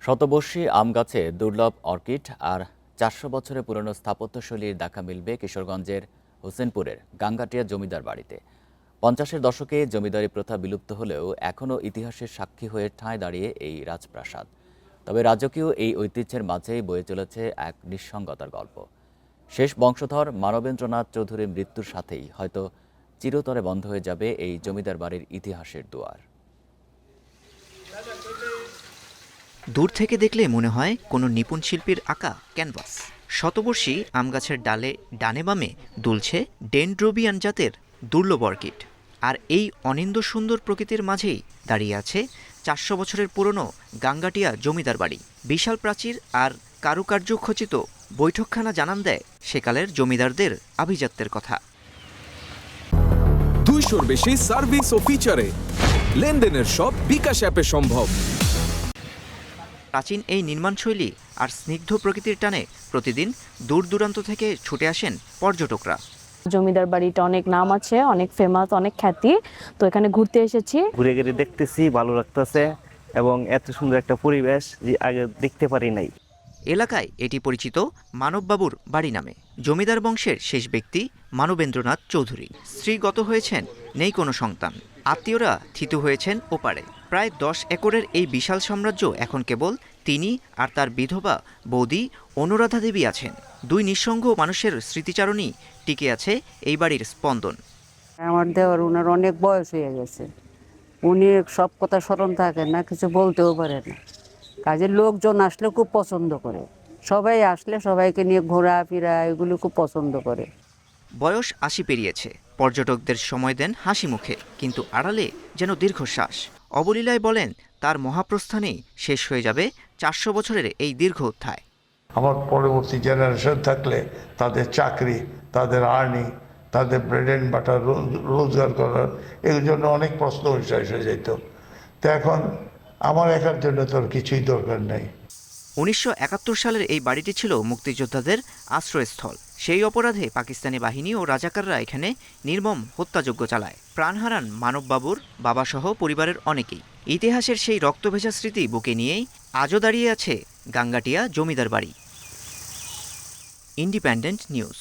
শতবর্ষী আম গাছে দুর্লভ অর্কিড আর ৪০০ বছরের পুরনো স্থাপত্যশৈলীর দেখা মিলবে কিশোরগঞ্জের হোসেনপুরের গাঙ্গাটিয়া জমিদার বাড়িতে। ৫০-এর দশকে জমিদারি প্রথা বিলুপ্ত হলেও এখনও ইতিহাসের সাক্ষী হয়ে ঠাঁই দাঁড়িয়ে এই রাজপ্রাসাদ। তবে রাজকীয় এই ঐতিহ্যের মাঝেই বয়ে চলেছে এক নিঃসঙ্গতার গল্প। শেষ বংশধর মানবেন্দ্রনাথ চৌধুরীর মৃত্যুর সাথেই হয়তো চিরতরে বন্ধ হয়ে যাবে এই জমিদার বাড়ির ইতিহাসের দুয়ার। দূর থেকে দেখলে মনে হয় কোনো নিপুণ শিল্পীর আঁকা ক্যানভাস। শতবর্ষী আম গাছের ডালে ডানে বামে দুলছে ডেনড্রোবিয়ান জাতের দুর্লভ অর্কিড। আর এই অনিন্দ সুন্দর প্রকৃতির মাঝেই দাঁড়িয়ে আছে ৪০০ বছরের পুরনো গাঙ্গাটিয়া জমিদার বাড়ি। বিশাল প্রাচীর আর কারুকার্য খচিত বৈঠকখানা জানান দেয় সেকালের জমিদারদের আভিজাত্যের কথা। 200-র বেশি সার্ভিস ও ফিচারে লেনদেনের সব বিকাশ অ্যাপে সম্ভব। প্রাচীন এই নির্মাণশৈলী আর স্নিগ্ধ প্রকৃতির টানে প্রতিদিন দূর দূরান্ত থেকে ছুটে আসেন পর্যটকরা। জমিদার বাড়িটা অনেক নাম আছে, অনেক ফেমাস, অনেক খ্যাতি। তো এখানে ঘুরতে এসেছি, ঘুরে ঘুরে দেখতেছি, ভালো লাগতেছে এবং এত সুন্দর একটা পরিবেশ যে আগে দেখতে পারি নাই। এলাকায় এটি পরিচিত মানববাবুর বাড়ি নামে। জমিদার বংশের শেষ ব্যক্তি মানবেন্দ্রনাথ চৌধুরী। স্ত্রী গত হয়েছেন, নেই কোনো সন্তান। আত্মীয়রা থিতু হয়েছেন ওপারে। প্রায় 10 একরের এই বিশাল সাম্রাজ্য এখন কেবল তিনি আর তার বিধবা বৌদি অনুরাধা দেবী আছেন। দুই নিঃসঙ্গ মানুষের স্মৃতিচারণই টিকে আছে এই বাড়ির স্পন্দন। আমার দেওয়ার ওনার অনেক বয়স হয়ে গেছে, উনি সব কথা স্মরণ থাকে না, কিছু বলতেও পারে না। কাজের লোকজন আসলে খুব পছন্দ করে, সবাই আসলে সবাইকে নিয়ে ঘোরাফেরা এগুলো খুব পছন্দ করে। বয়স 80 পেরিয়েছে, পর্যটকদের সময় দেন হাসি মুখে, কিন্তু আড়ালে যেন দীর্ঘশ্বাস। অবলীলায় বলেন তার মহাপ্রস্থানেই শেষ হয়ে যাবে ৪০০ বছরের এই দীর্ঘ অধ্যায়। আমার পরবর্তী জেনারেশন থাকলে তাদের চাকরি, তাদের আর্নিং, তাদের ব্রেড অ্যান্ড বাটার রোজগার করার এর জন্য অনেক প্রশ্ন শেষ হয়ে যেত। তো এখন আমার একার জন্য তোর কিছুই দরকার নেই। ১৯৭১ সালের এই বাড়িটি ছিল মুক্তিযোদ্ধাদের আশ্রয়স্থল। সেই অপরাধে পাকিস্তানি বাহিনী ও রাজাকাররা এখানে নির্মম হত্যাযজ্ঞ চালায়। প্রাণ হারান মানববাবুর বাবাসহ পরিবারের অনেকেই। ইতিহাসের সেই রক্তভেজা স্মৃতি বুকে নিয়েই আজও দাঁড়িয়ে আছে গাঙ্গাটিয়া জমিদার বাড়ি। Independent news.